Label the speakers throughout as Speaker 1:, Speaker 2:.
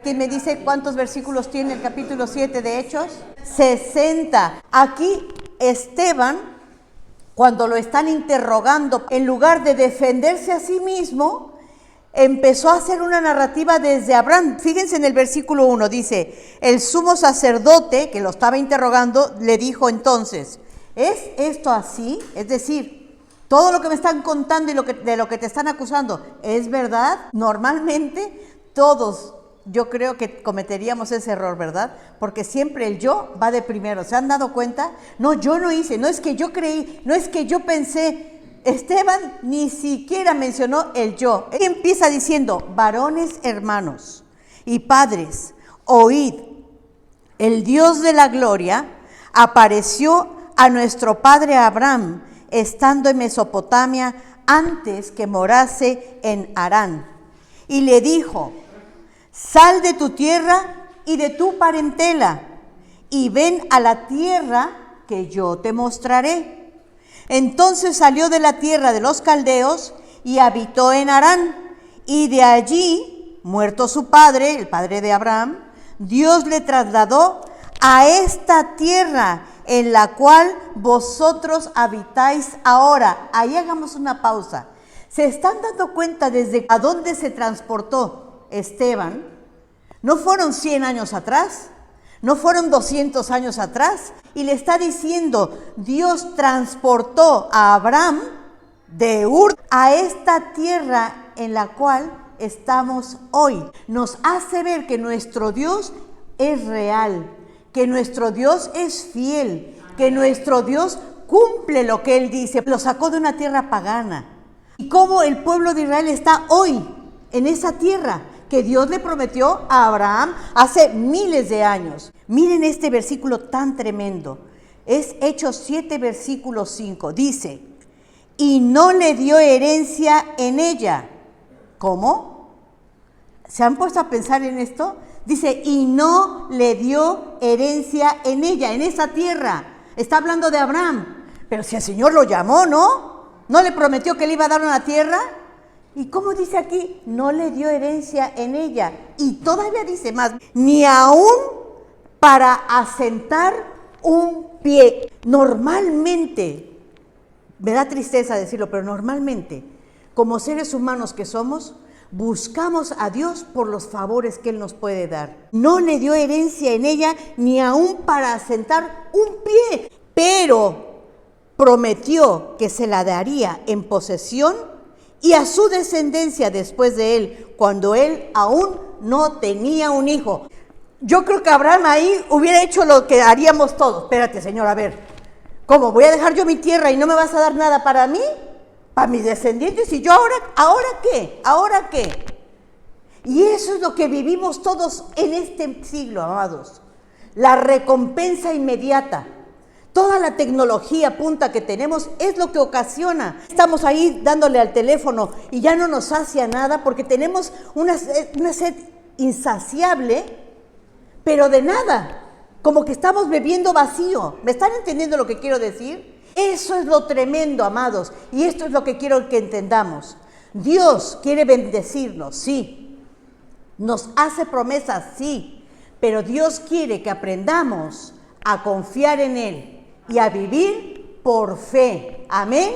Speaker 1: ¿Quién me dice cuántos versículos tiene el capítulo 7 de Hechos? 60. Aquí Esteban, cuando lo están interrogando, en lugar de defenderse a sí mismo, empezó a hacer una narrativa desde Abraham. Fíjense en el versículo 1, dice, el sumo sacerdote que lo estaba interrogando le dijo entonces, ¿es esto así? Es decir, todo lo que me están contando y de lo que te están acusando, ¿es verdad? Normalmente todos, yo creo que cometeríamos ese error, ¿verdad? Porque siempre el yo va de primero. ¿Se han dado cuenta? No, yo no hice, no es que yo creí, no es que yo pensé. Esteban ni siquiera mencionó el yo. Él empieza diciendo, varones hermanos y padres, oíd, el Dios de la gloria apareció a nuestro padre Abraham, estando en Mesopotamia, antes que morase en Harán. Y le dijo, sal de tu tierra y de tu parentela, y ven a la tierra que yo te mostraré. Entonces salió de la tierra de los caldeos y habitó en Harán, y de allí, muerto su padre, el padre de Abraham, Dios le trasladó a esta tierra en la cual vosotros habitáis ahora. Ahí hagamos una pausa. ¿Se están dando cuenta desde a dónde se transportó Esteban? No fueron 100 años atrás, no fueron 200 años atrás, y le está diciendo, Dios transportó a Abraham de Ur a esta tierra en la cual estamos hoy. Nos hace ver que nuestro Dios es real, que nuestro Dios es fiel, que nuestro Dios cumple lo que Él dice. Lo sacó de una tierra pagana. Y cómo el pueblo de Israel está hoy en esa tierra que Dios le prometió a Abraham hace miles de años. Miren este versículo tan tremendo. Es Hechos 7, versículo 5. Dice, y no le dio herencia en ella. ¿Cómo? ¿Se han puesto a pensar en esto? Dice, y no le dio herencia en ella, en esa tierra. Está hablando de Abraham. Pero si el Señor lo llamó, ¿no? ¿No le prometió que le iba a dar una tierra? ¿Y cómo dice aquí? No le dio herencia en ella. Y todavía dice más, ni aún para asentar un pie. Normalmente, me da tristeza decirlo, pero normalmente, como seres humanos que somos, buscamos a Dios por los favores que Él nos puede dar. No le dio herencia en ella, ni aún para asentar un pie, pero prometió que se la daría en posesión y a su descendencia después de él, cuando él aún no tenía un hijo. Yo creo que Abraham ahí hubiera hecho lo que haríamos todos. Espérate, Señor, a ver, ¿cómo? ¿Voy a dejar yo mi tierra y no me vas a dar nada para mí? ¿Para mis descendientes? ¿Y yo ahora qué? ¿Ahora qué? Y eso es lo que vivimos todos en este siglo, amados. La recompensa inmediata. Toda la tecnología punta que tenemos es lo que ocasiona. Estamos ahí dándole al teléfono y ya no nos sacia nada porque tenemos una sed insaciable, pero de nada. Como que estamos bebiendo vacío. ¿Me están entendiendo lo que quiero decir? Eso es lo tremendo, amados. Y esto es lo que quiero que entendamos. Dios quiere bendecirnos, sí. Nos hace promesas, sí. Pero Dios quiere que aprendamos a confiar en Él y a vivir por fe. Amén.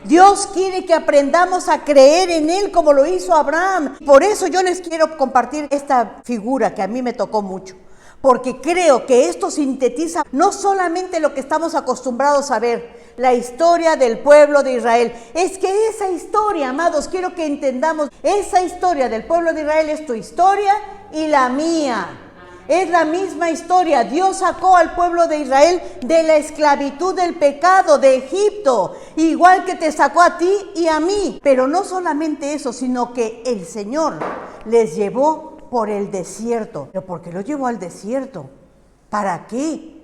Speaker 1: Dios quiere que aprendamos a creer en Él como lo hizo Abraham. Por eso yo les quiero compartir esta figura que a mí me tocó mucho. Porque creo que esto sintetiza no solamente lo que estamos acostumbrados a ver, la historia del pueblo de Israel. Es que esa historia, amados, quiero que entendamos, esa historia del pueblo de Israel es tu historia y la mía. Es la misma historia. Dios sacó al pueblo de Israel de la esclavitud del pecado de Egipto, igual que te sacó a ti y a mí. Pero no solamente eso, sino que el Señor les llevó por el desierto. ¿Pero por qué lo llevó al desierto? ¿Para qué?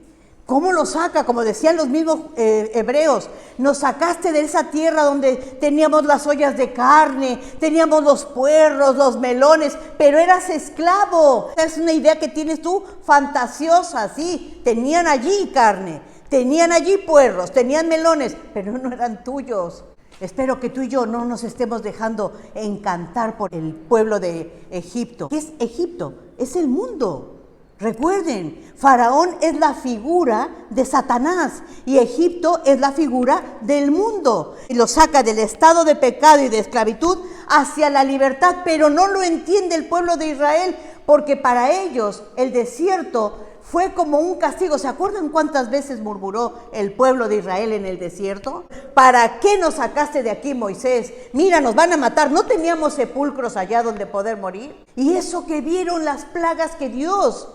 Speaker 1: ¿Cómo lo saca? Como decían los mismos hebreos, nos sacaste de esa tierra donde teníamos las ollas de carne, teníamos los puerros, los melones, pero eras esclavo. Es una idea que tienes tú fantasiosa, sí. Tenían allí carne, tenían allí puerros, tenían melones, pero no eran tuyos. Espero que tú y yo no nos estemos dejando encantar por el pueblo de Egipto. ¿Qué es Egipto? es el mundo. Recuerden, Faraón es la figura de Satanás y Egipto es la figura del mundo. Y lo saca del estado de pecado y de esclavitud hacia la libertad, pero no lo entiende el pueblo de Israel, porque para ellos el desierto fue como un castigo. ¿Se acuerdan cuántas veces murmuró el pueblo de Israel en el desierto? ¿Para qué nos sacaste de aquí, Moisés? Mira, nos van a matar. ¿No teníamos sepulcros allá donde poder morir? Y eso que vieron las plagas que Dios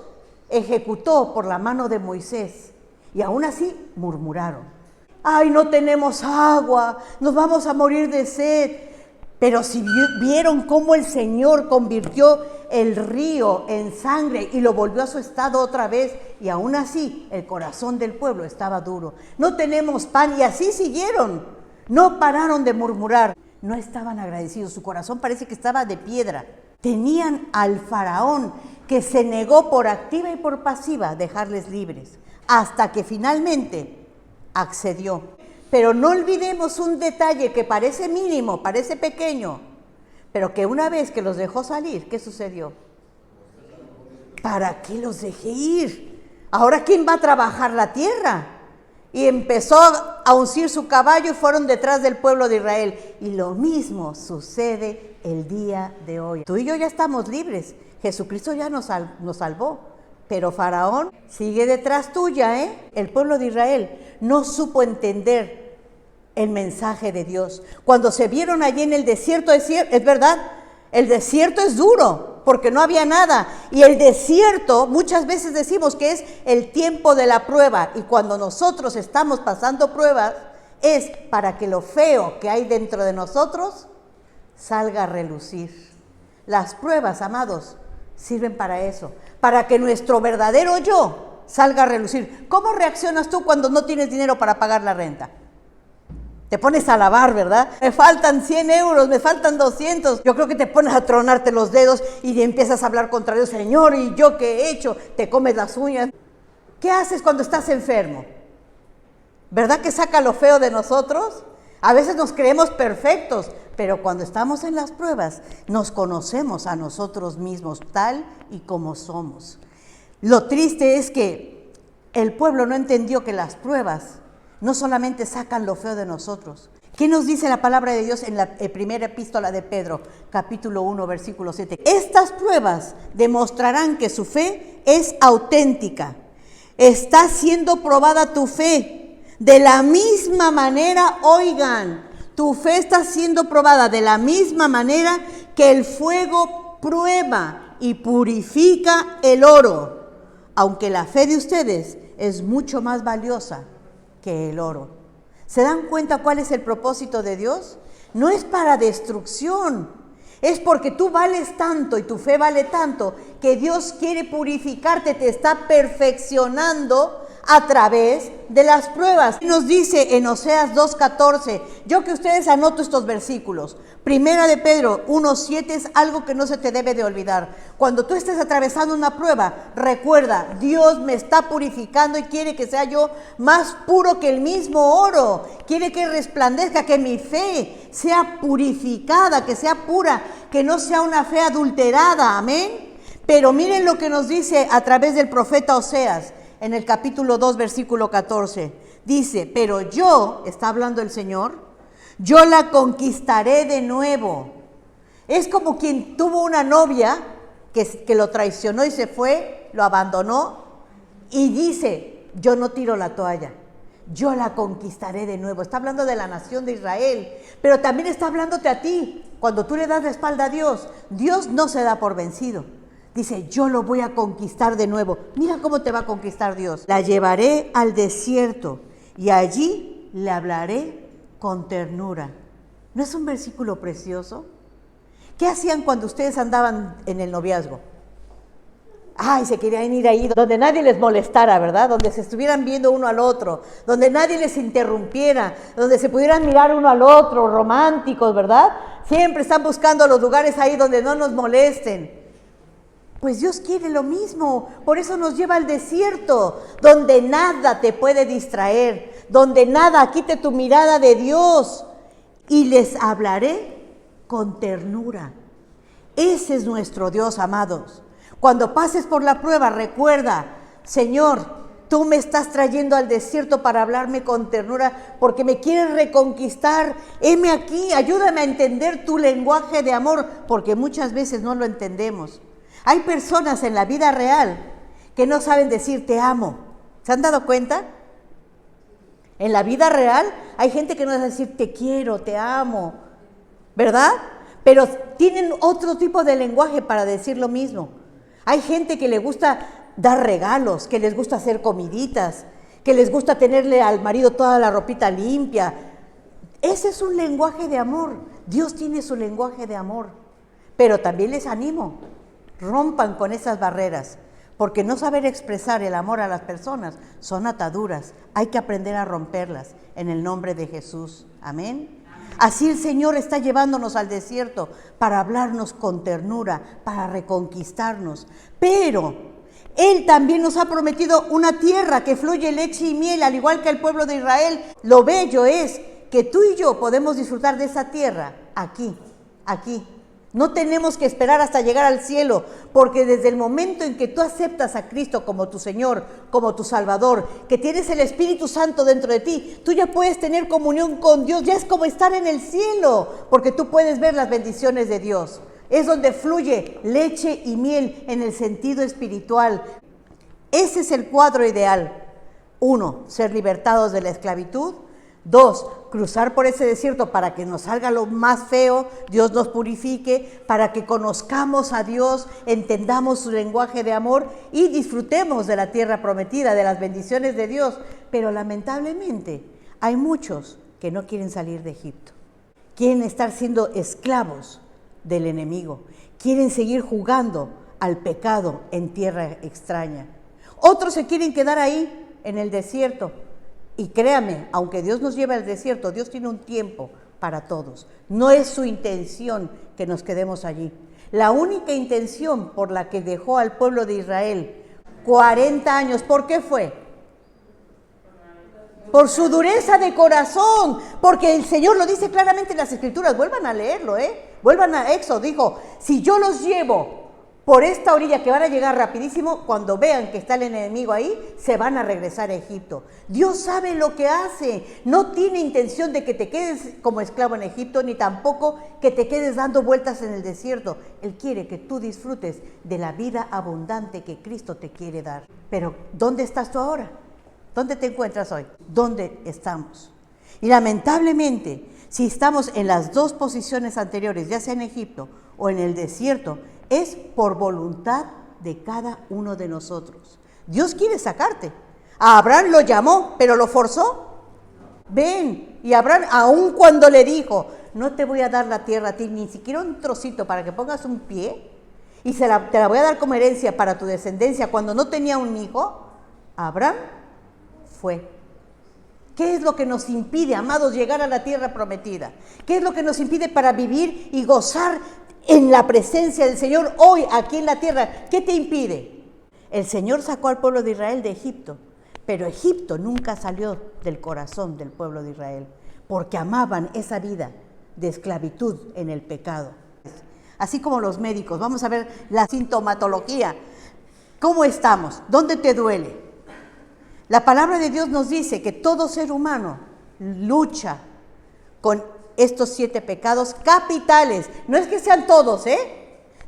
Speaker 1: ejecutó por la mano de Moisés. Y aún así murmuraron. Ay, no tenemos agua, nos vamos a morir de sed. Pero si vieron cómo el Señor convirtió el río en sangre y lo volvió a su estado otra vez, y aún así el corazón del pueblo estaba duro. No tenemos pan, y así siguieron. No pararon de murmurar. No estaban agradecidos, su corazón parece que estaba de piedra. Tenían al faraón que se negó por activa y por pasiva a dejarles libres, hasta que finalmente accedió. Pero no olvidemos un detalle que parece mínimo, parece pequeño, pero que una vez que los dejó salir, ¿qué sucedió? ¿Para qué los dejé ir? Ahora, ¿quién va a trabajar la tierra? Y empezó a uncir su caballo y fueron detrás del pueblo de Israel. Y lo mismo sucede el día de hoy. Tú y yo ya estamos libres. Jesucristo ya nos salvó. Pero Faraón sigue detrás tuya, ¿eh? El pueblo de Israel no supo entender el mensaje de Dios. Cuando se vieron allí en el desierto, es verdad, el desierto es duro, porque no había nada. Y el desierto, muchas veces decimos que es el tiempo de la prueba. Y cuando nosotros estamos pasando pruebas, es para que lo feo que hay dentro de nosotros salga a relucir. Las pruebas, amados, sirven para eso, para que nuestro verdadero yo salga a relucir. ¿Cómo reaccionas tú cuando no tienes dinero para pagar la renta? Te pones a alabar, ¿verdad? Me faltan 100 euros, me faltan 200. Yo creo que te pones a tronarte los dedos y empiezas a hablar contra Dios. Señor, ¿y yo qué he hecho? Te comes las uñas. ¿Qué haces cuando estás enfermo? ¿Verdad que saca lo feo de nosotros? A veces nos creemos perfectos, pero cuando estamos en las pruebas, nos conocemos a nosotros mismos tal y como somos. Lo triste es que el pueblo no entendió que las pruebas no solamente sacan lo feo de nosotros. ¿Qué nos dice la palabra de Dios en la primera epístola de Pedro, capítulo 1, versículo 7? Estas pruebas demostrarán que su fe es auténtica. Está siendo probada tu fe. De la misma manera, oigan, tu fe está siendo probada de la misma manera que el fuego prueba y purifica el oro, aunque la fe de ustedes es mucho más valiosa que el oro. ¿Se dan cuenta cuál es el propósito de Dios? No es para destrucción, es porque tú vales tanto y tu fe vale tanto que Dios quiere purificarte, te está perfeccionando a través de las pruebas. Nos dice en Oseas 2:14, yo que ustedes anoto estos versículos. Primera de Pedro 1:7 es algo que no se te debe de olvidar. Cuando tú estés atravesando una prueba, recuerda, Dios me está purificando y quiere que sea yo más puro que el mismo oro. Quiere que resplandezca, que mi fe sea purificada, que sea pura, que no sea una fe adulterada. Amén. Pero miren lo que nos dice a través del profeta Oseas. En el capítulo 2, versículo 14, dice, pero yo, está hablando el Señor, yo la conquistaré de nuevo. Es como quien tuvo una novia que lo traicionó y se fue, lo abandonó, y dice, yo no tiro la toalla, yo la conquistaré de nuevo. Está hablando de la nación de Israel, pero también está hablándote a ti. Cuando tú le das la espalda a Dios, Dios no se da por vencido. Dice, yo lo voy a conquistar de nuevo. Mira cómo te va a conquistar Dios. La llevaré al desierto y allí le hablaré con ternura. ¿No es un versículo precioso? ¿Qué hacían cuando ustedes andaban en el noviazgo? Ay, se querían ir ahí donde nadie les molestara, ¿verdad? Donde se estuvieran viendo uno al otro, donde nadie les interrumpiera, donde se pudieran mirar uno al otro, románticos, ¿verdad? Siempre están buscando los lugares ahí donde no nos molesten. Pues Dios quiere lo mismo, por eso nos lleva al desierto, donde nada te puede distraer, donde nada quite tu mirada de Dios, y les hablaré con ternura. Ese es nuestro Dios, amados. Cuando pases por la prueba, recuerda, Señor, tú me estás trayendo al desierto para hablarme con ternura, porque me quieres reconquistar. Heme aquí, ayúdame a entender tu lenguaje de amor, porque muchas veces no lo entendemos. Hay personas en la vida real que no saben decir te amo. ¿Se han dado cuenta? En la vida real hay gente que no sabe decir te quiero, te amo, ¿verdad? Pero tienen otro tipo de lenguaje para decir lo mismo. Hay gente que le gusta dar regalos, que les gusta hacer comiditas, que les gusta tenerle al marido toda la ropita limpia. Ese es un lenguaje de amor. Dios tiene su lenguaje de amor. Pero también les animo, rompan con esas barreras, porque no saber expresar el amor a las personas son ataduras. Hay que aprender a romperlas en el nombre de Jesús. Amén. Así el Señor está llevándonos al desierto para hablarnos con ternura, para reconquistarnos. Pero Él también nos ha prometido una tierra que fluye leche y miel, al igual que el pueblo de Israel. Lo bello es que tú y yo podemos disfrutar de esa tierra aquí. No tenemos que esperar hasta llegar al cielo, porque desde el momento en que tú aceptas a Cristo como tu Señor, como tu Salvador, que tienes el Espíritu Santo dentro de ti, tú ya puedes tener comunión con Dios, ya es como estar en el cielo, porque tú puedes ver las bendiciones de Dios. Es donde fluye leche y miel en el sentido espiritual. Ese es el cuadro ideal. 1, ser libertados de la esclavitud. 2, cruzar por ese desierto para que nos salga lo más feo, Dios nos purifique, para que conozcamos a Dios, entendamos su lenguaje de amor y disfrutemos de la tierra prometida, de las bendiciones de Dios. Pero lamentablemente hay muchos que no quieren salir de Egipto, quieren estar siendo esclavos del enemigo, quieren seguir jugando al pecado en tierra extraña. Otros se quieren quedar ahí en el desierto. Y créame, aunque Dios nos lleve al desierto, Dios tiene un tiempo para todos. No es su intención que nos quedemos allí. La única intención por la que dejó al pueblo de Israel 40 años, ¿por qué fue? Por su dureza de corazón, porque el Señor lo dice claramente en las Escrituras. Vuelvan a leerlo, vuelvan a Éxodo. Dijo, si yo los llevo por esta orilla que van a llegar rapidísimo, cuando vean que está el enemigo ahí, se van a regresar a Egipto. Dios sabe lo que hace. No tiene intención de que te quedes como esclavo en Egipto, ni tampoco que te quedes dando vueltas en el desierto. Él quiere que tú disfrutes de la vida abundante que Cristo te quiere dar. Pero, ¿dónde estás tú ahora? ¿Dónde te encuentras hoy? ¿Dónde estamos? Y lamentablemente, si estamos en las dos posiciones anteriores, ya sea en Egipto o en el desierto, es por voluntad de cada uno de nosotros. Dios quiere sacarte. A Abraham lo llamó, pero lo forzó. Ven. Y Abraham, aun cuando le dijo, no te voy a dar la tierra a ti, ni siquiera un trocito para que pongas un pie, y te la voy a dar como herencia para tu descendencia, cuando no tenía un hijo, Abraham fue. ¿Qué es lo que nos impide, amados, llegar a la tierra prometida? ¿Qué es lo que nos impide para vivir y gozar en la presencia del Señor hoy aquí en la tierra? ¿Qué te impide? El Señor sacó al pueblo de Israel de Egipto, pero Egipto nunca salió del corazón del pueblo de Israel, porque amaban esa vida de esclavitud en el pecado. Así como los médicos, vamos a ver la sintomatología. ¿Cómo estamos? ¿Dónde te duele? La palabra de Dios nos dice que todo ser humano lucha con estos 7 pecados capitales. No es que sean todos,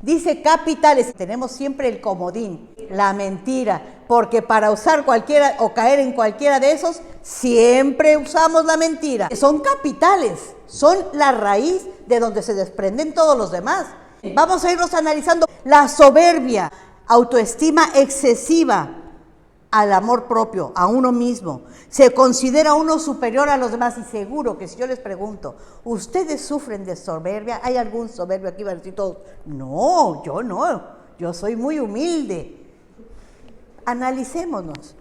Speaker 1: dice capitales. Tenemos siempre el comodín, la mentira, porque para usar cualquiera o caer en cualquiera de esos, siempre usamos la mentira. Son capitales, son la raíz de donde se desprenden todos los demás. Vamos a irnos analizando la soberbia, autoestima excesiva, al amor propio, a uno mismo. Se considera uno superior a los demás, y seguro que si yo les pregunto, ¿ustedes sufren de soberbia? ¿Hay algún soberbio aquí? Van a decir todos, no, yo soy muy humilde. Analicémonos.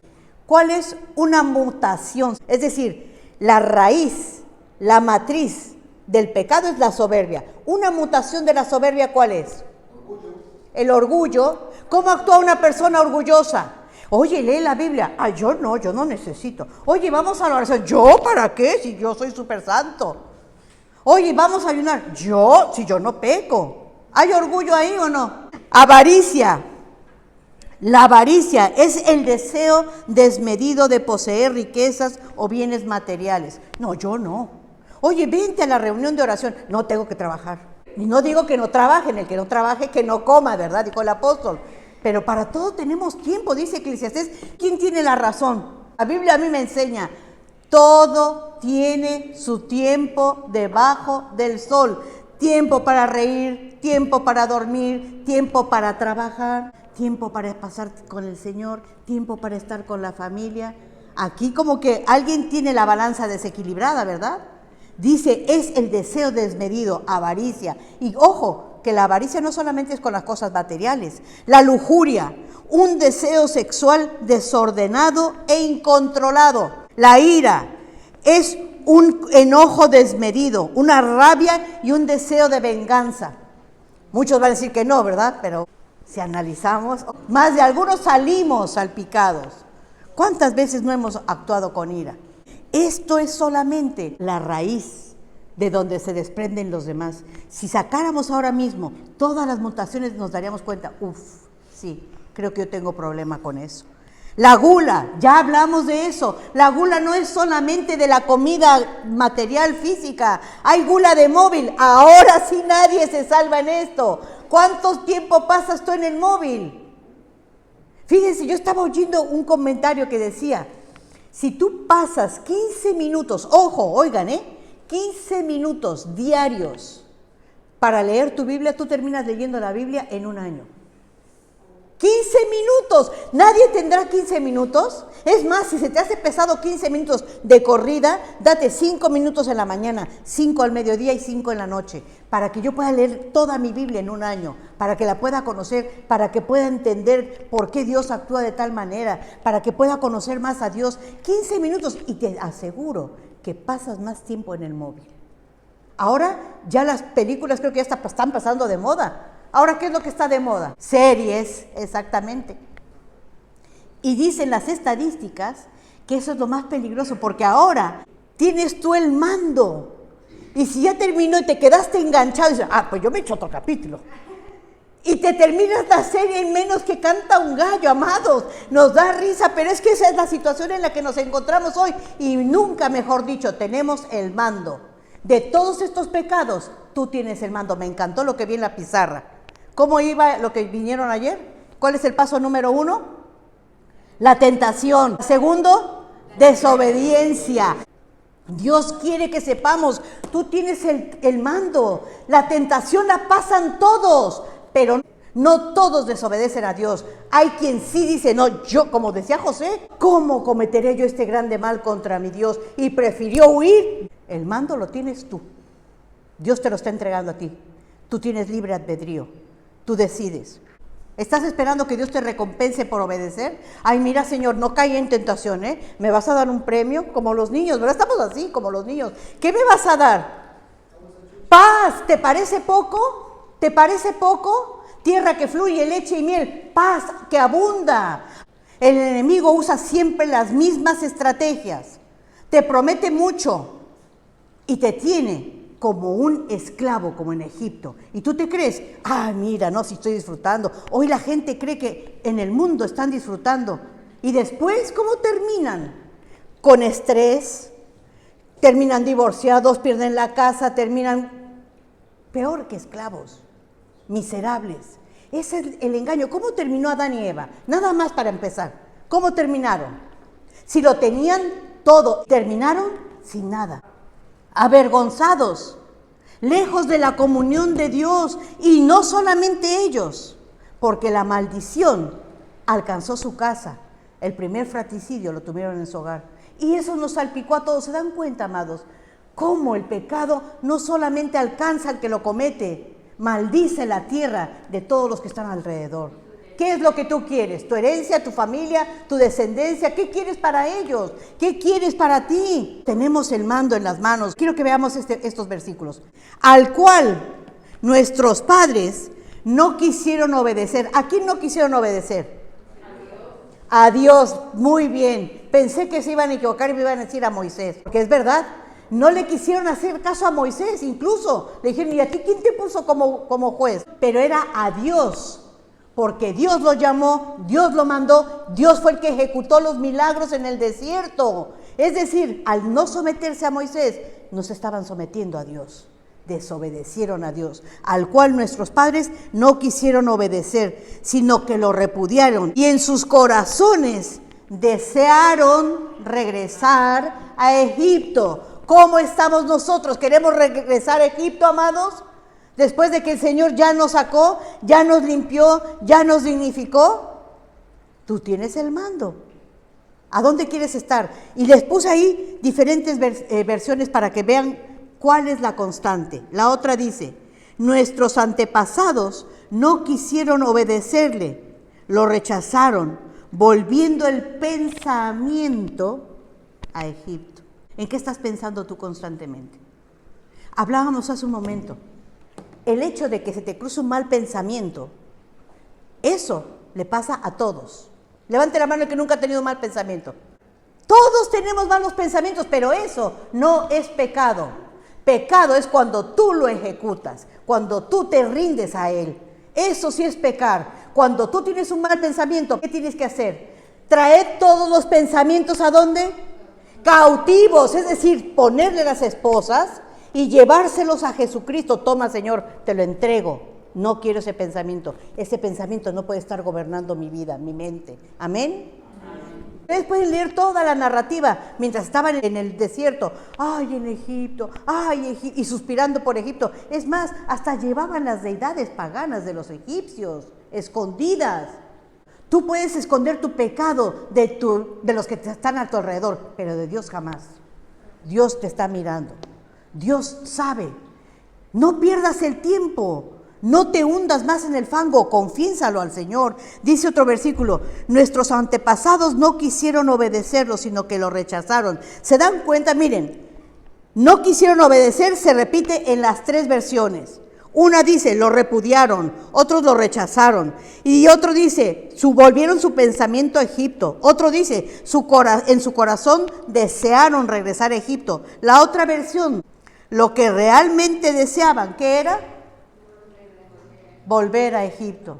Speaker 1: ¿Cuál es una mutación? Es decir, la raíz, la matriz del pecado es la soberbia. Una mutación de la soberbia, ¿cuál es? El orgullo. ¿Cómo actúa una persona orgullosa? Oye, lee la Biblia. Yo no necesito. Oye, vamos a la oración. ¿Yo para qué? Si yo soy súper santo. Oye, vamos a ayunar. Si yo no peco. ¿Hay orgullo ahí o no? Avaricia. La avaricia es el deseo desmedido de poseer riquezas o bienes materiales. No, yo no. Oye, vente a la reunión de oración. No, tengo que trabajar. Y no digo que no trabajen, el que no trabaje, que no coma, ¿verdad? Dijo el apóstol. Pero para todo tenemos tiempo, dice Eclesiastés. ¿Quién tiene la razón? La Biblia a mí me enseña, todo tiene su tiempo debajo del sol. Tiempo para reír, tiempo para dormir, tiempo para trabajar, tiempo para pasar con el Señor, tiempo para estar con la familia. Aquí como que alguien tiene la balanza desequilibrada, ¿verdad? Dice, es el deseo desmedido, avaricia. Y ojo, que la avaricia no solamente es con las cosas materiales. La lujuria, un deseo sexual desordenado e incontrolado. La ira es un enojo desmedido, una rabia y un deseo de venganza. Muchos van a decir que no, ¿verdad? Pero si analizamos, más de algunos salimos salpicados. ¿Cuántas veces no hemos actuado con ira? Esto es solamente la raíz de donde se desprenden los demás. Si sacáramos ahora mismo todas las mutaciones, nos daríamos cuenta, sí, creo que yo tengo problema con eso. La gula, ya hablamos de eso. La gula no es solamente de la comida material, física. Hay gula de móvil. Ahora sí nadie se salva en esto. ¿Cuánto tiempo pasas tú en el móvil? Fíjense, yo estaba oyendo un comentario que decía, si tú pasas 15 minutos, ojo, oigan, 15 minutos diarios para leer tu Biblia, tú terminas leyendo la Biblia en un año. 15 minutos, nadie tendrá 15 minutos. Es más, si se te hace pesado 15 minutos de corrida, date 5 minutos en la mañana, 5 al mediodía y 5 en la noche, para que yo pueda leer toda mi Biblia en un año, para que la pueda conocer, para que pueda entender por qué Dios actúa de tal manera, para que pueda conocer más a Dios. 15 minutos y te aseguro que pasas más tiempo en el móvil. Ahora ya las películas creo que ya están pasando de moda. Ahora, ¿qué es lo que está de moda? Series, exactamente. Y dicen las estadísticas que eso es lo más peligroso, porque ahora tienes tú el mando. Y si ya terminó y te quedaste enganchado, y dices, pues yo me echo otro capítulo. Y te terminas la serie en menos que canta un gallo, amados. Nos da risa, pero es que esa es la situación en la que nos encontramos hoy. Y nunca, mejor dicho, tenemos el mando. De todos estos pecados, tú tienes el mando. Me encantó lo que vi en la pizarra. ¿Cómo iba lo que vinieron ayer? ¿Cuál es el paso número 1? La tentación. Segundo, desobediencia. Dios quiere que sepamos, tú tienes el mando. La tentación la pasan todos, pero no todos desobedecen a Dios. Hay quien sí dice, no, yo, como decía José, ¿cómo cometeré yo este grande mal contra mi Dios? Y prefirió huir. El mando lo tienes tú. Dios te lo está entregando a ti. Tú tienes libre albedrío. Tú decides. ¿Estás esperando que Dios te recompense por obedecer? Ay, mira, Señor, no caí en tentación, ¿Me vas a dar un premio? Como los niños, ¿verdad? Estamos así, como los niños. ¿Qué me vas a dar? Paz. ¿Te parece poco? ¿Te parece poco? Tierra que fluye leche y miel. Paz que abunda. El enemigo usa siempre las mismas estrategias. Te promete mucho y te tiene como un esclavo, como en Egipto. Y tú te crees, mira, no, si estoy disfrutando. Hoy la gente cree que en el mundo están disfrutando. Y después, ¿cómo terminan? Con estrés, terminan divorciados, pierden la casa, terminan peor que esclavos, miserables. Ese es el engaño. ¿Cómo terminó Adán y Eva? Nada más para empezar. ¿Cómo terminaron? Si lo tenían todo, terminaron sin nada. Avergonzados, lejos de la comunión de Dios, y no solamente ellos, porque la maldición alcanzó su casa. El primer fratricidio lo tuvieron en su hogar, y eso nos salpicó a todos. ¿Se dan cuenta, amados? Cómo el pecado no solamente alcanza al que lo comete, maldice la tierra de todos los que están alrededor. ¿Qué es lo que tú quieres? ¿Tu herencia, tu familia, tu descendencia? ¿Qué quieres para ellos? ¿Qué quieres para ti? Tenemos el mando en las manos. Quiero que veamos estos versículos. Al cual nuestros padres no quisieron obedecer. ¿A quién no quisieron obedecer? A Dios. Muy bien. Pensé que se iban a equivocar y me iban a decir a Moisés. Porque es verdad. No le quisieron hacer caso a Moisés. Incluso le dijeron, ¿y a ti quién te puso como juez? Pero era a Dios. Porque Dios lo llamó, Dios lo mandó, Dios fue el que ejecutó los milagros en el desierto. Es decir, al no someterse a Moisés, no se estaban sometiendo a Dios, desobedecieron a Dios, al cual nuestros padres no quisieron obedecer, sino que lo repudiaron. Y en sus corazones desearon regresar a Egipto. ¿Cómo estamos nosotros? ¿Queremos regresar a Egipto, amados? Después de que el Señor ya nos sacó, ya nos limpió, ya nos dignificó, tú tienes el mando. ¿A dónde quieres estar? Y les puse ahí diferentes versiones para que vean cuál es la constante. La otra dice, nuestros antepasados no quisieron obedecerle, lo rechazaron, volviendo el pensamiento a Egipto. ¿En qué estás pensando tú constantemente? Hablábamos hace un momento. El hecho de que se te cruce un mal pensamiento, eso le pasa a todos. Levante la mano el que nunca ha tenido un mal pensamiento. Todos tenemos malos pensamientos, pero eso no es pecado. Pecado es cuando tú lo ejecutas, cuando tú te rindes a él. Eso sí es pecar. Cuando tú tienes un mal pensamiento, ¿qué tienes que hacer? Traer todos los pensamientos ¿a dónde? Cautivos, es decir, ponerle las esposas y llevárselos a Jesucristo. Toma, Señor, te lo entrego. No quiero ese pensamiento. Ese pensamiento no puede estar gobernando mi vida, mi mente. ¿Amén? Ustedes pueden leer toda la narrativa mientras estaban en el desierto. Ay, en Egipto, ay, y suspirando por Egipto. Es más, hasta llevaban las deidades paganas de los egipcios, escondidas. Tú puedes esconder tu pecado de los que están a tu alrededor, pero de Dios jamás. Dios te está mirando. Dios sabe. No pierdas el tiempo. No te hundas más en el fango, confiésalo al Señor. Dice otro versículo, nuestros antepasados no quisieron obedecerlo, sino que lo rechazaron. ¿Se dan cuenta? Miren, no quisieron obedecer, se repite en las tres versiones. Una dice, lo repudiaron, otros lo rechazaron. Y otro dice, volvieron su pensamiento a Egipto. Otro dice, en su corazón desearon regresar a Egipto. La otra versión, lo que realmente deseaban, ¿qué era? Volver a Egipto.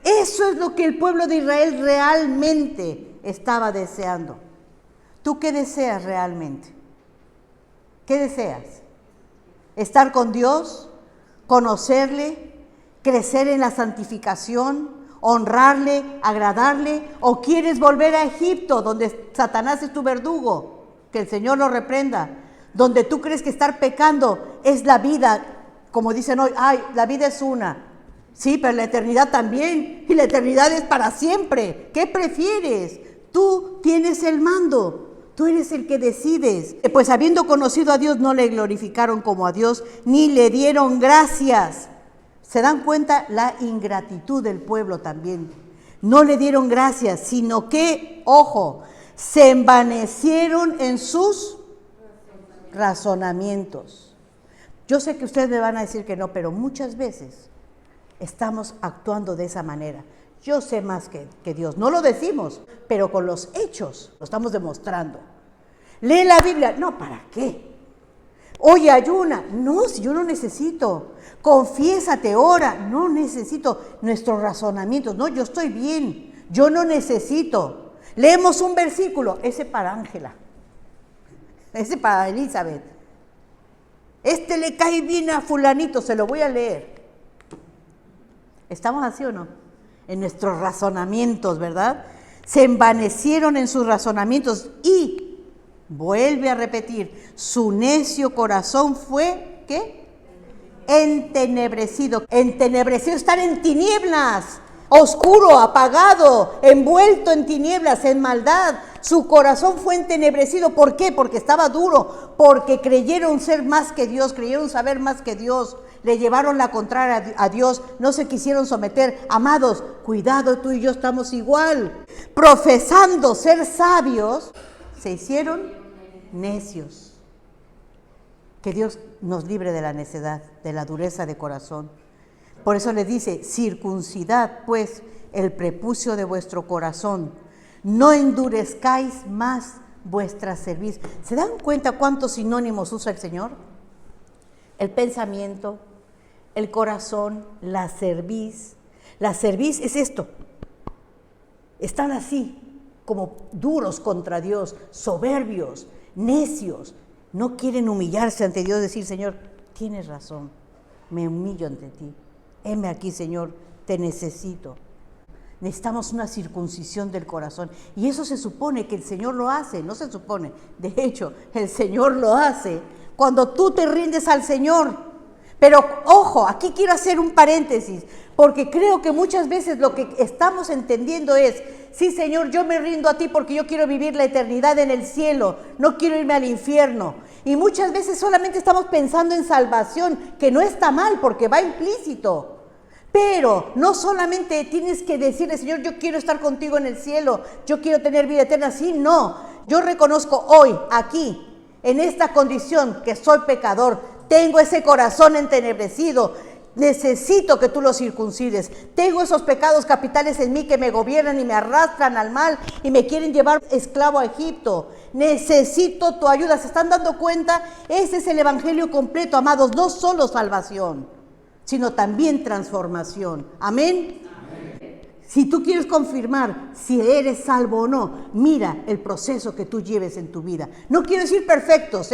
Speaker 1: Eso es lo que el pueblo de Israel realmente estaba deseando. ¿Tú qué deseas realmente? ¿Qué deseas? ¿Estar con Dios? ¿Conocerle? ¿Crecer en la santificación? ¿Honrarle? ¿Agradarle? ¿O quieres volver a Egipto, donde Satanás es tu verdugo? Que el Señor lo reprenda. Donde tú crees que estar pecando es la vida. Como dicen hoy, ay, la vida es una. Sí, pero la eternidad también. Y la eternidad es para siempre. ¿Qué prefieres? Tú tienes el mando. Tú eres el que decides. Pues habiendo conocido a Dios, no le glorificaron como a Dios, ni le dieron gracias. ¿Se dan cuenta? La ingratitud del pueblo también. No le dieron gracias, sino que, ojo, se envanecieron en sus razonamientos. Yo sé que ustedes me van a decir que no, pero muchas veces estamos actuando de esa manera. Yo sé más que Dios. No lo decimos, pero con los hechos lo estamos demostrando. Lee la Biblia. No, ¿para qué? Oye, ayuna. No, si yo no necesito. Confiésate, ora. No necesito nuestros razonamientos. No, yo estoy bien. Yo no necesito. Leemos un versículo. Ese para Ángela. Ese para Elizabeth. Este le cae bien a fulanito, se lo voy a leer. ¿Estamos así o no? En nuestros razonamientos, ¿verdad? Se envanecieron en sus razonamientos y, vuelve a repetir, su necio corazón fue, ¿qué? Entenebrecido. Entenebrecido, estar en tinieblas, oscuro, apagado, envuelto en tinieblas, en maldad. Su corazón fue entenebrecido. ¿Por qué? Porque estaba duro, porque creyeron ser más que Dios, creyeron saber más que Dios, le llevaron la contraria a Dios, no se quisieron someter. Amados, cuidado, tú y yo estamos igual. Profesando ser sabios, se hicieron necios. Que Dios nos libre de la necedad, de la dureza de corazón. Por eso le dice, circuncidad pues el prepucio de vuestro corazón, no endurezcáis más vuestra cerviz. ¿Se dan cuenta cuántos sinónimos usa el Señor? El pensamiento, el corazón, la cerviz. La cerviz es esto. Están así, como duros contra Dios, soberbios, necios. No quieren humillarse ante Dios, decir, Señor, tienes razón, me humillo ante ti. Heme aquí, Señor, te necesito. Necesitamos una circuncisión del corazón. Y eso se supone que el Señor lo hace, no se supone. De hecho, el Señor lo hace cuando tú te rindes al Señor. Pero ojo, aquí quiero hacer un paréntesis, porque creo que muchas veces lo que estamos entendiendo es, sí, Señor, yo me rindo a ti porque yo quiero vivir la eternidad en el cielo, no quiero irme al infierno. Y muchas veces solamente estamos pensando en salvación, que no está mal porque va implícito. Pero no solamente tienes que decirle, Señor, yo quiero estar contigo en el cielo, yo quiero tener vida eterna, sí, no. Yo reconozco hoy, aquí, en esta condición, que soy pecador, tengo ese corazón entenebrecido, necesito que tú lo circuncides. Tengo esos pecados capitales en mí que me gobiernan y me arrastran al mal y me quieren llevar esclavo a Egipto. Necesito tu ayuda. ¿Se están dando cuenta? Ese es el evangelio completo, amados, no solo salvación, sino también transformación. Amén. Si tú quieres confirmar si eres salvo o no, mira el proceso que tú lleves en tu vida. No quiero decir perfectos,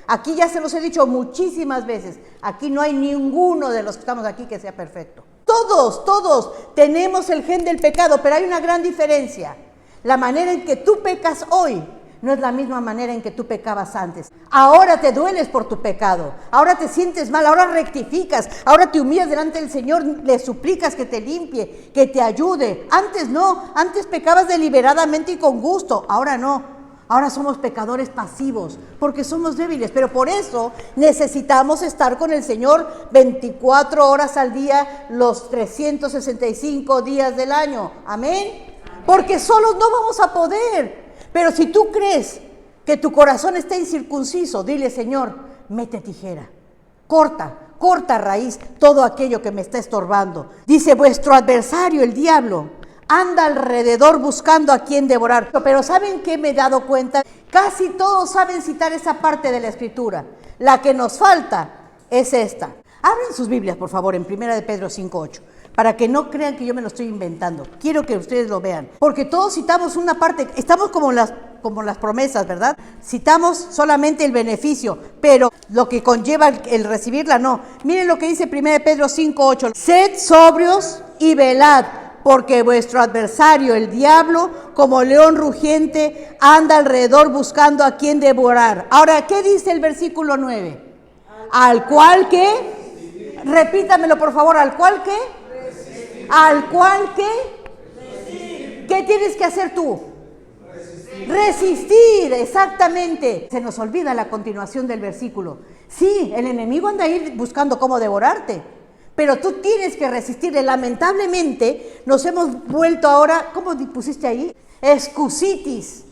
Speaker 1: Aquí ya se los he dicho muchísimas veces. Aquí no hay ninguno de los que estamos aquí que sea perfecto. Todos tenemos el gen del pecado, pero hay una gran diferencia. La manera en que tú pecas hoy no es la misma manera en que tú pecabas antes. Ahora te dueles por tu pecado, ahora te sientes mal, ahora rectificas, ahora te humillas delante del Señor, le suplicas que te limpie, que te ayude. Antes no, antes pecabas deliberadamente y con gusto, ahora no. Ahora somos pecadores pasivos, porque somos débiles, pero por eso necesitamos estar con el Señor 24 horas al día, los 365 días del año. Amén. Porque solos no vamos a poder. Pero si tú crees que tu corazón está incircunciso, dile, Señor, mete tijera, corta raíz todo aquello que me está estorbando. Dice, vuestro adversario, el diablo, anda alrededor buscando a quien devorar. Pero ¿saben qué me he dado cuenta? Casi todos saben citar esa parte de la Escritura. La que nos falta es esta. Abren sus Biblias, por favor, en 1 de Pedro 5:8, para que no crean que yo me lo estoy inventando. Quiero que ustedes lo vean, porque todos citamos una parte, estamos como las promesas, ¿verdad? Citamos solamente el beneficio, pero lo que conlleva el recibirla, no. Miren lo que dice 1 de Pedro 5:8. Sed sobrios y velad, porque vuestro adversario, el diablo, como león rugiente, anda alrededor buscando a quien devorar. Ahora, ¿qué dice el versículo 9? Al cual que, repítamelo por favor, ¿al cual que? ¿Al cual que? ¿Qué tienes que hacer tú? Resistir, exactamente. Se nos olvida la continuación del versículo. Sí, el enemigo anda ahí buscando cómo devorarte, pero tú tienes que resistirle. Lamentablemente nos hemos vuelto ahora, ¿cómo pusiste ahí? Excusitis.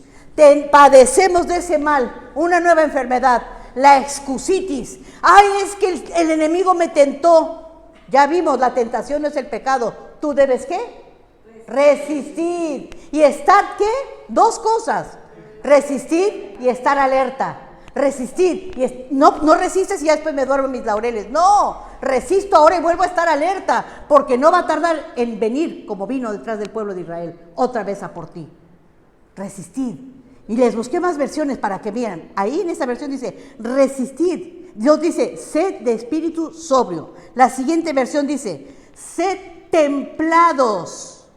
Speaker 1: Padecemos de ese mal, una nueva enfermedad, la excusitis. Ay, es que el enemigo me tentó. Ya vimos, la tentación no es el pecado. ¿Tú debes qué? Resistir. ¿Y estar qué? Dos cosas. Resistir y estar alerta. Resistir. No resistes y ya después me duermo en mis laureles. No, resisto ahora y vuelvo a estar alerta, porque no va a tardar en venir, como vino detrás del pueblo de Israel, otra vez a por ti. Resistir. Y les busqué más versiones para que vean. Ahí en esa versión dice resistir. Dios dice sed de espíritu sobrio. La siguiente versión dice sed templados,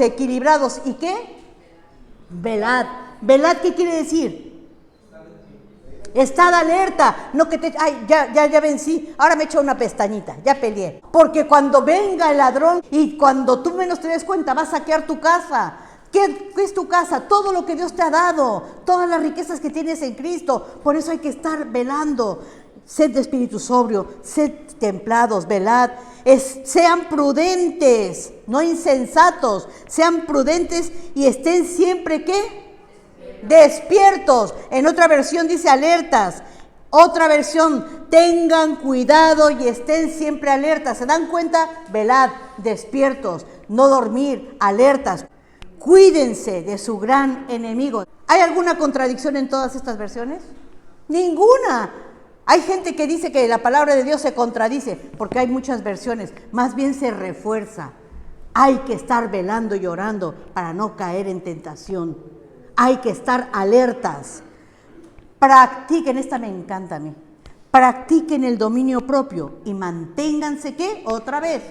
Speaker 1: equilibrados. ¿Y qué? Velad. ¿Velad qué quiere decir? Estad alerta. No que ya vencí, ahora me echo una pestañita, ya peleé. Porque cuando venga el ladrón y cuando tú menos te des cuenta, va a saquear tu casa. ¿Qué es tu casa? Todo lo que Dios te ha dado, todas las riquezas que tienes en Cristo. Por eso hay que estar velando. Sed de espíritu sobrio, sed templados, velad. Sean prudentes, no insensatos. Sean prudentes y estén siempre, ¿qué? Despiertos. En otra versión dice alertas. Otra versión, tengan cuidado y estén siempre alertas. ¿Se dan cuenta? Velad, despiertos, no dormir, alertas. Cuídense de su gran enemigo. ¿Hay alguna contradicción en todas estas versiones? Ninguna. Hay gente que dice que la palabra de Dios se contradice, porque hay muchas versiones, más bien se refuerza. Hay que estar velando y orando para no caer en tentación. Hay que estar alertas. Practiquen, esta me encanta a mí, practiquen el dominio propio y manténganse, ¿qué? Otra vez,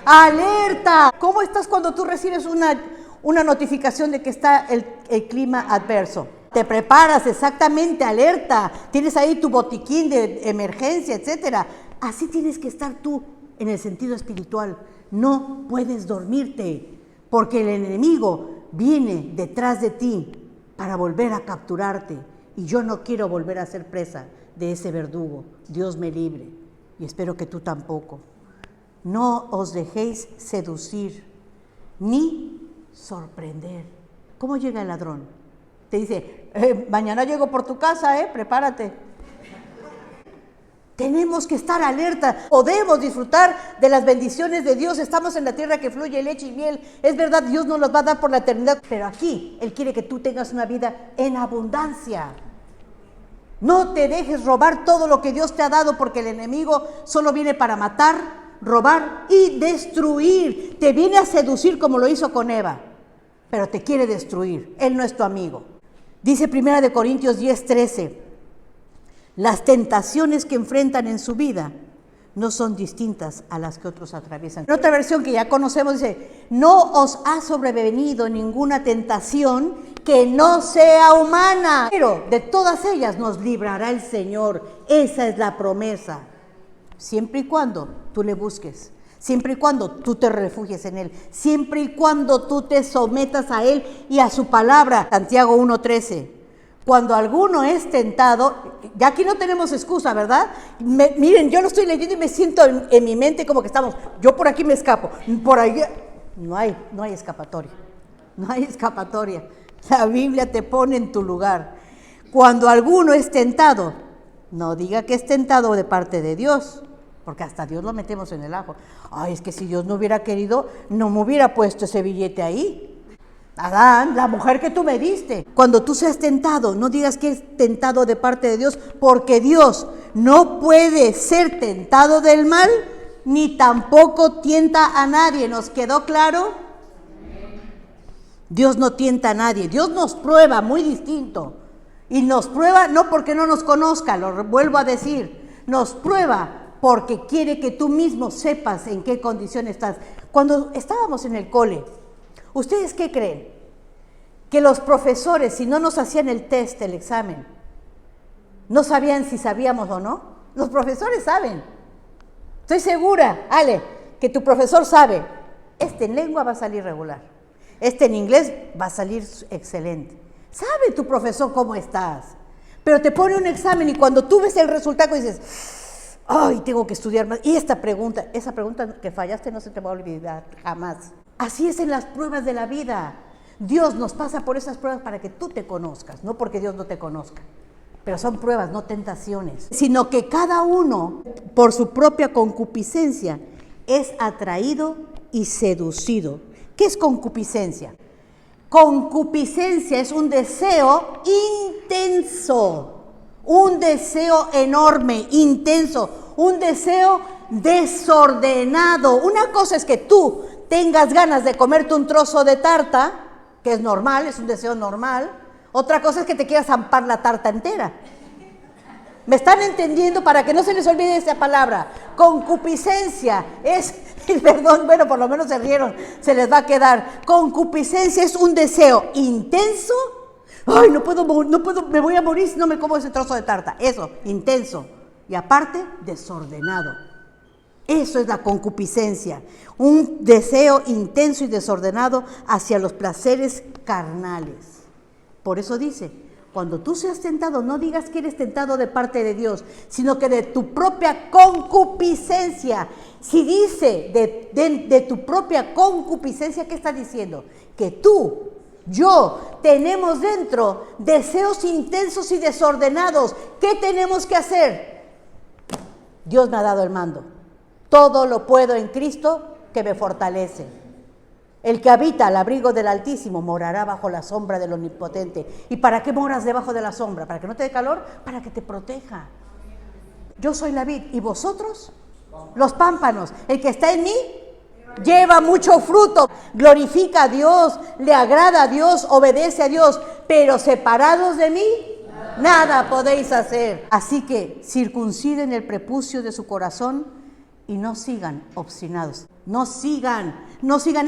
Speaker 1: alerta. ¿Cómo estás cuando tú recibes una notificación de que está el clima adverso? Te preparas exactamente, alerta, tienes ahí tu botiquín de emergencia, etcétera. Así tienes que estar tú en el sentido espiritual. No puedes dormirte, porque el enemigo viene detrás de ti para volver a capturarte. Y yo no quiero volver a ser presa de ese verdugo. Dios me libre, y espero que tú tampoco. No os dejéis seducir, ni sorprender. ¿Cómo llega el ladrón? Te dice, mañana llego por tu casa, prepárate. Tenemos que estar alerta, podemos disfrutar de las bendiciones de Dios, estamos en la tierra que fluye leche y miel, es verdad, Dios nos los va a dar por la eternidad, pero aquí Él quiere que tú tengas una vida en abundancia. No te dejes robar todo lo que Dios te ha dado, porque el enemigo solo viene para matar, robar y destruir. Te viene a seducir como lo hizo con Eva, pero te quiere destruir. Él no es tu amigo. Dice 1 Corintios 10:13, las tentaciones que enfrentan en su vida no son distintas a las que otros atraviesan. En otra versión que ya conocemos dice, no os ha sobrevenido ninguna tentación que no sea humana, pero de todas ellas nos librará el Señor. Esa es la promesa, siempre y cuando tú le busques, siempre y cuando tú te refugies en Él, siempre y cuando tú te sometas a Él y a su palabra. Santiago 1:13. Cuando alguno es tentado, ya aquí no tenemos excusa, ¿verdad? Miren, yo lo estoy leyendo y me siento en mi mente como que estamos, yo por aquí me escapo, por ahí, no hay escapatoria, no hay escapatoria. La Biblia te pone en tu lugar. Cuando alguno es tentado, no diga que es tentado de parte de Dios, porque hasta Dios lo metemos en el ajo. Ay, es que si Dios no hubiera querido, no me hubiera puesto ese billete ahí. Adán, la mujer que tú me diste. Cuando tú seas tentado, no digas que es tentado de parte de Dios, porque Dios no puede ser tentado del mal, ni tampoco tienta a nadie. ¿Nos quedó claro? Dios no tienta a nadie. Dios nos prueba, muy distinto. Y nos prueba no porque no nos conozca, lo vuelvo a decir. Nos prueba porque quiere que tú mismo sepas en qué condición estás. Cuando estábamos en el cole, ¿ustedes qué creen? Que los profesores, si no nos hacían el test, el examen, no sabían si sabíamos o no. Los profesores saben. Estoy segura, Ale, que tu profesor sabe, este en lengua va a salir regular, este en inglés va a salir excelente. Sabe tu profesor cómo estás, pero te pone un examen y cuando tú ves el resultado dices, ay, tengo que estudiar más. Y esa pregunta que fallaste no se te va a olvidar jamás. Así es en las pruebas de la vida. Dios nos pasa por esas pruebas para que tú te conozcas, no porque Dios no te conozca. Pero son pruebas, no tentaciones. Sino que cada uno, por su propia concupiscencia, es atraído y seducido. ¿Qué es concupiscencia? Concupiscencia es un deseo intenso, un deseo enorme, intenso, un deseo desordenado. Una cosa es que tú tengas ganas de comerte un trozo de tarta, que es normal, es un deseo normal. Otra cosa es que te quieras zampar la tarta entera. ¿Me están entendiendo? Para que no se les olvide esa palabra. Concupiscencia es, perdón, bueno, por lo menos se rieron, se les va a quedar. Concupiscencia es un deseo intenso. Ay, no puedo, me voy a morir si no me como ese trozo de tarta. Eso, intenso. Y aparte, desordenado. Eso es la concupiscencia, un deseo intenso y desordenado hacia los placeres carnales. Por eso dice, cuando tú seas tentado, no digas que eres tentado de parte de Dios, sino que de tu propia concupiscencia. Si dice de tu propia concupiscencia, ¿qué está diciendo? Que tú, yo, tenemos dentro deseos intensos y desordenados. ¿Qué tenemos que hacer? Dios me ha dado el mando. Todo lo puedo en Cristo que me fortalece. El que habita al abrigo del Altísimo morará bajo la sombra del Omnipotente. ¿Y para qué moras debajo de la sombra? ¿Para que no te dé calor? Para que te proteja. Yo soy la vid y vosotros los pámpanos. El que está en mí lleva mucho fruto, glorifica a Dios, le agrada a Dios, obedece a Dios, pero separados de mí, nada podéis hacer. Así que circunciden el prepucio de su corazón y no sigan obstinados. No sigan,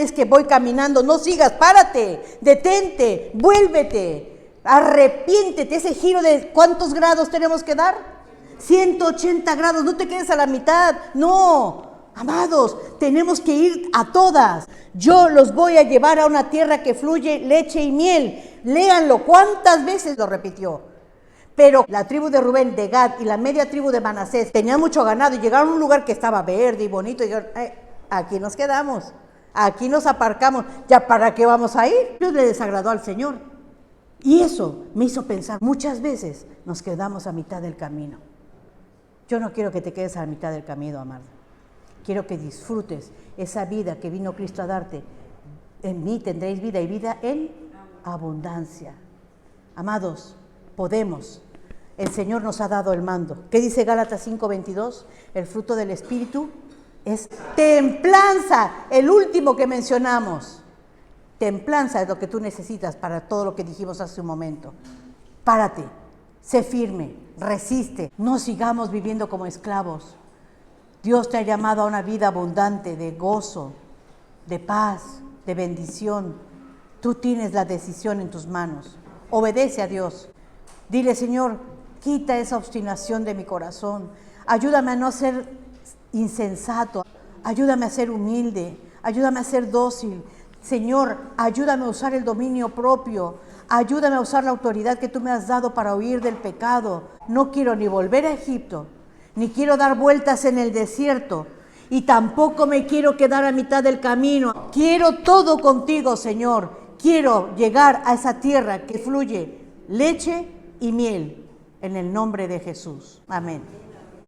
Speaker 1: es que voy caminando, no sigas, párate, detente, vuélvete, arrepiéntete. Ese giro de ¿cuántos grados tenemos que dar? 180 grados, no te quedes a la mitad, no. Amados, tenemos que ir a todas. Yo los voy a llevar a una tierra que fluye leche y miel. Léanlo, ¿cuántas veces lo repitió? Pero la tribu de Rubén, de Gad y la media tribu de Manasés tenían mucho ganado y llegaron a un lugar que estaba verde y bonito y dijeron, aquí nos quedamos, aquí nos aparcamos, ¿ya para qué vamos a ir? Dios le desagradó al Señor. Y eso me hizo pensar, muchas veces nos quedamos a mitad del camino. Yo no quiero que te quedes a la mitad del camino, amado. Quiero que disfrutes esa vida que vino Cristo a darte. En mí tendréis vida y vida en abundancia. Amados, podemos. El Señor nos ha dado el mando. ¿Qué dice Gálatas 5:22? El fruto del Espíritu es templanza, el último que mencionamos. Templanza es lo que tú necesitas para todo lo que dijimos hace un momento. Párate, sé firme, resiste. No sigamos viviendo como esclavos. Dios te ha llamado a una vida abundante de gozo, de paz, de bendición. Tú tienes la decisión en tus manos. Obedece a Dios. Dile, Señor, quita esa obstinación de mi corazón. Ayúdame a no ser insensato. Ayúdame a ser humilde. Ayúdame a ser dócil. Señor, ayúdame a usar el dominio propio. Ayúdame a usar la autoridad que tú me has dado para huir del pecado. No quiero ni volver a Egipto, ni quiero dar vueltas en el desierto, y tampoco me quiero quedar a mitad del camino. Quiero todo contigo, Señor. Quiero llegar a esa tierra que fluye leche y miel, en el nombre de Jesús. Amén.